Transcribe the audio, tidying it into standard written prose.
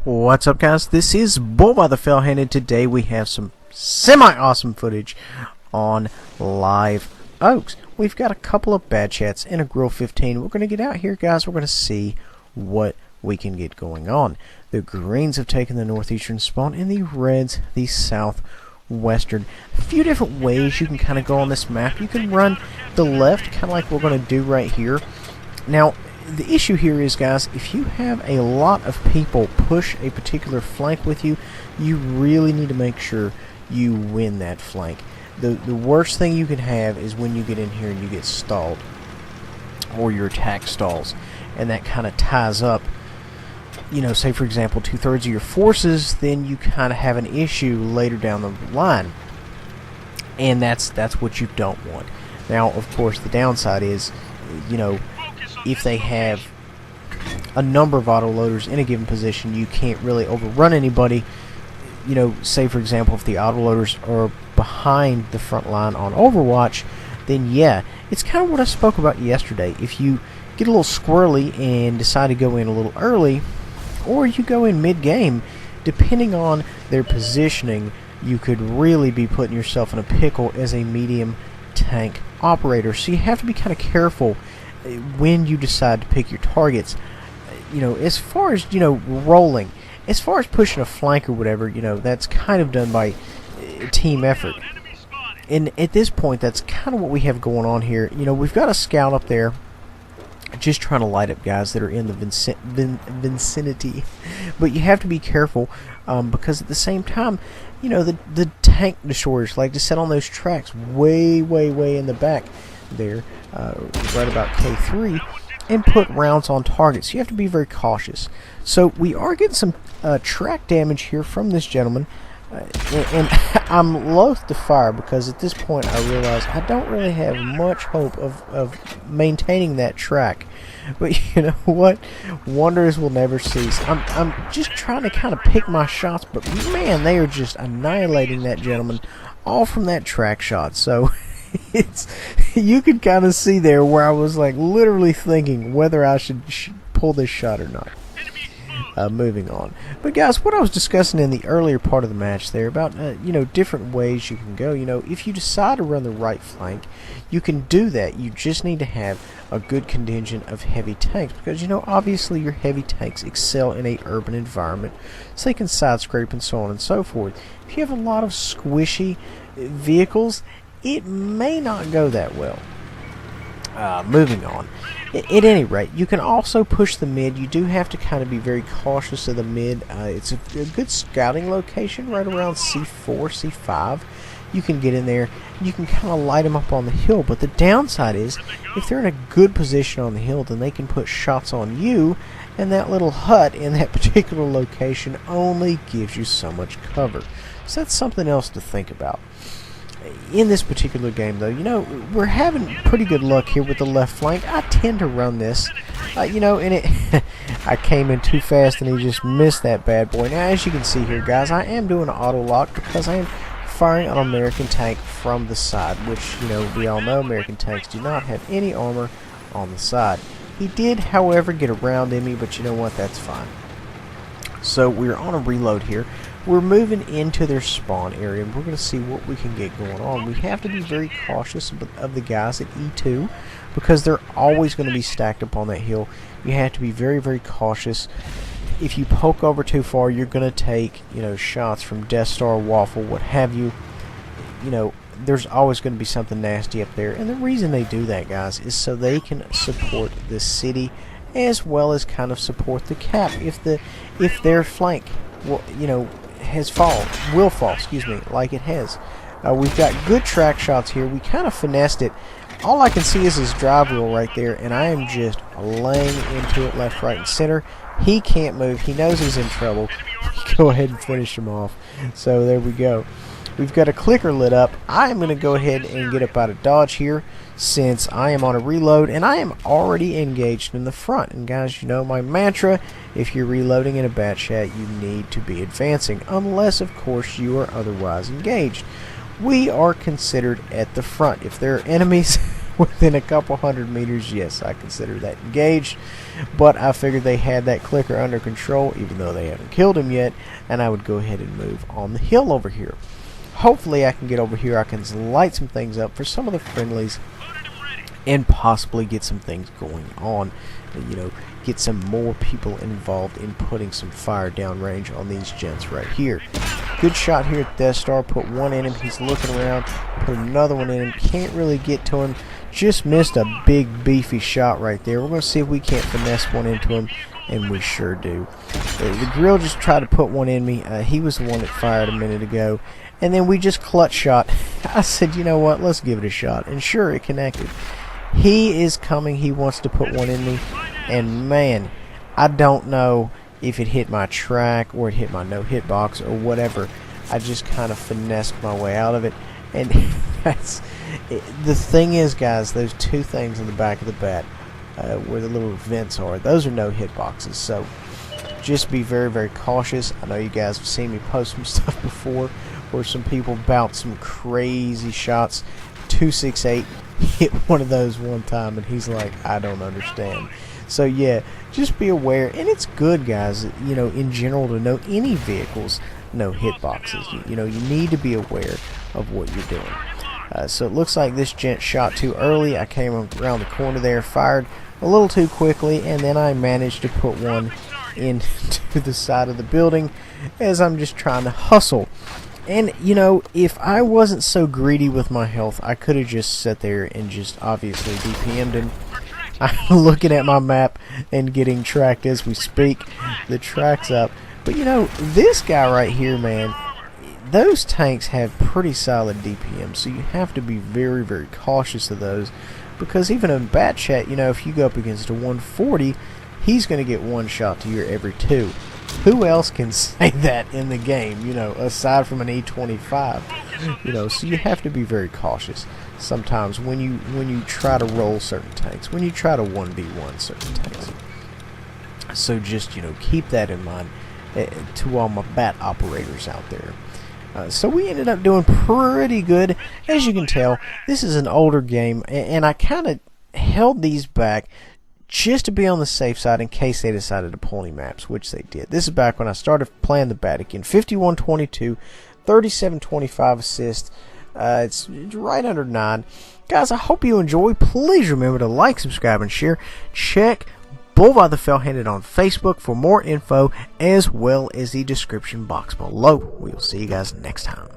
What's up, guys? This is Bull by the Fellhand, and today we have some semi-awesome footage on Live Oaks. We've got a couple of bad chats and a Grill 15. We're going to get out here, guys. We're going to see what we can get going on. The greens have taken the northeastern spawn, and the reds the southwestern. A few different ways you can kind of go on this map. You can run the left, kind of like we're going to do right here. Now, the issue here is, guys, if you have a lot of people push a particular flank with you, you really need to make sure you win that flank. The worst thing you can have is when you get in here and you get stalled, or your attack stalls, and that kind of ties up, you know, say for example 2/3 of your forces. Then you kind of have an issue later down the line, and that's what you don't want. Now, of course, the downside is, you know, if they have a number of autoloaders in a given position, you can't really overrun anybody. You know, say for example, if the autoloaders are behind the front line on Overwatch, then yeah, it's kind of what I spoke about yesterday. If you get a little squirrely and decide to go in a little early, or you go in mid-game, depending on their positioning, you could really be putting yourself in a pickle as a medium tank operator. So you have to be kind of careful when you decide to pick your targets. You know, as far as, you know, rolling, as far as pushing a flank or whatever, you know, that's kind of done by team effort. And at this point, that's kind of what we have going on here. You know, we've got a scout up there just trying to light up guys that are in the vicinity. But you have to be careful, because at the same time, you know, the tank destroyers like to sit on those tracks way in the back there, right about K3, and put rounds on targets. So you have to be very cautious. So we are getting some track damage here from this gentleman, and I'm loath to fire, because at this point I realize I don't really have much hope of maintaining that track. But you know what? Wonders will never cease. I'm just trying to kind of pick my shots, but man, they are just annihilating that gentleman all from that track shot. So it's, you could kind of see there where I was like literally thinking whether I should pull this shot or not. Moving on. But guys, what I was discussing in the earlier part of the match there about, you know, different ways you can go. You know, if you decide to run the right flank, you can do that. You just need to have a good contingent of heavy tanks, because, you know, obviously your heavy tanks excel in a urban environment, so they can side scrape and so on and so forth. If you have a lot of squishy vehicles, it may not go that well. Moving on. At any rate, you can also push the mid. You do have to kind of be very cautious of the mid. It's a good scouting location right around C4, C5. You can get in there. You can kind of light them up on the hill. But the downside is, if they're in a good position on the hill, then they can put shots on you, and that little hut in that particular location only gives you so much cover. So that's something else to think about. In this particular game, though, you know, we're having pretty good luck here with the left flank. I tend to run this, you know, and it I came in too fast and he just missed that bad boy. Now, as you can see here, guys, I am doing an auto lock because I am firing on an American tank from the side, which, you know, we all know American tanks do not have any armor on the side. He did, however, get around in me, but you know what, that's fine. So we're on a reload here. We're moving into their spawn area, and we're going to see what we can get going on. We have to be very cautious of the guys at E2, because they're always going to be stacked up on that hill. You have to be very cautious. If you poke over too far, you're going to take, you know, shots from Death Star, Waffle, what have you. You know, there's always going to be something nasty up there, and the reason they do that, guys, is so they can support the city as well as kind of support the cap. If their flank, well, you know, will fall, excuse me, like it has. We've got good track shots here. We kind of finessed it. All I can see is his drive wheel right there, and I am just laying into it left, right, and center. He can't move. He knows he's in trouble. Go ahead and finish him off. So there we go. We've got a clicker lit up. I am going to go ahead and get up out of dodge here, since I am on a reload and I am already engaged in the front. And guys, you know my mantra, if you're reloading in a bat chat, you need to be advancing, unless of course you are otherwise engaged. We are considered at the front. If there are enemies within a couple 100 meters, yes, I consider that engaged. But I figured they had that clicker under control, even though they haven't killed him yet, and I would go ahead and move on the hill over here. Hopefully I can get over here, I can light some things up for some of the friendlies, and possibly get some things going on. You know, get some more people involved in putting some fire downrange on these gents right here. Good shot here at Death Star. Put one in him. He's looking around. Put another one in him. Can't really get to him. Just missed a big beefy shot right there. We're going to see if we can't finesse one into him, and we sure do. The grill just tried to put one in me. He was the one that fired a minute ago, and then we just clutch shot. I said, you know what, let's give it a shot, and sure, it connected. He is coming. He wants to put one in me, and man, I don't know if it hit my track or it hit my no-hit box or whatever. I just kind of finessed my way out of it, and that's it. The thing is, guys, those two things in the back of the bat where the little vents are, those are no-hit boxes, so just be very, very cautious. I know you guys have seen me post some stuff before where some people bounce some crazy shots. 268 hit one of those one time, and he's like, I don't understand. So yeah, just be aware, and it's good, guys, you know, in general, to know any vehicles no hit boxes. You know, you need to be aware of what you're doing. So it looks like this gent shot too early. I came around the corner there, fired a little too quickly, and then I managed to put one into the side of the building as I'm just trying to hustle. And, you know, if I wasn't so greedy with my health, I could have just sat there and just obviously DPM'd him. I'm looking at my map and getting tracked as we speak. The track's up. But, you know, this guy right here, man, those tanks have pretty solid DPM, so you have to be very, very cautious of those. Because even in bat chat, you know, if you go up against a 140, he's going to get one shot to your every two. Who else can say that in the game, you know, aside from an E25? You know, so you have to be very cautious sometimes when you try to roll certain tanks, when you try to 1v1 certain tanks. So just, you know, keep that in mind to all my bat operators out there. So we ended up doing pretty good. As you can tell, this is an older game, and I kind of held these back just to be on the safe side in case they decided to pull any maps, which they did. This is back when I started playing the bat again. 51-22, 37-25 assists. It's right under 9. Guys, I hope you enjoy. Please remember to like, subscribe, and share. Check Bullby the Fell-Handed on Facebook for more info, as well as the description box below. We'll see you guys next time.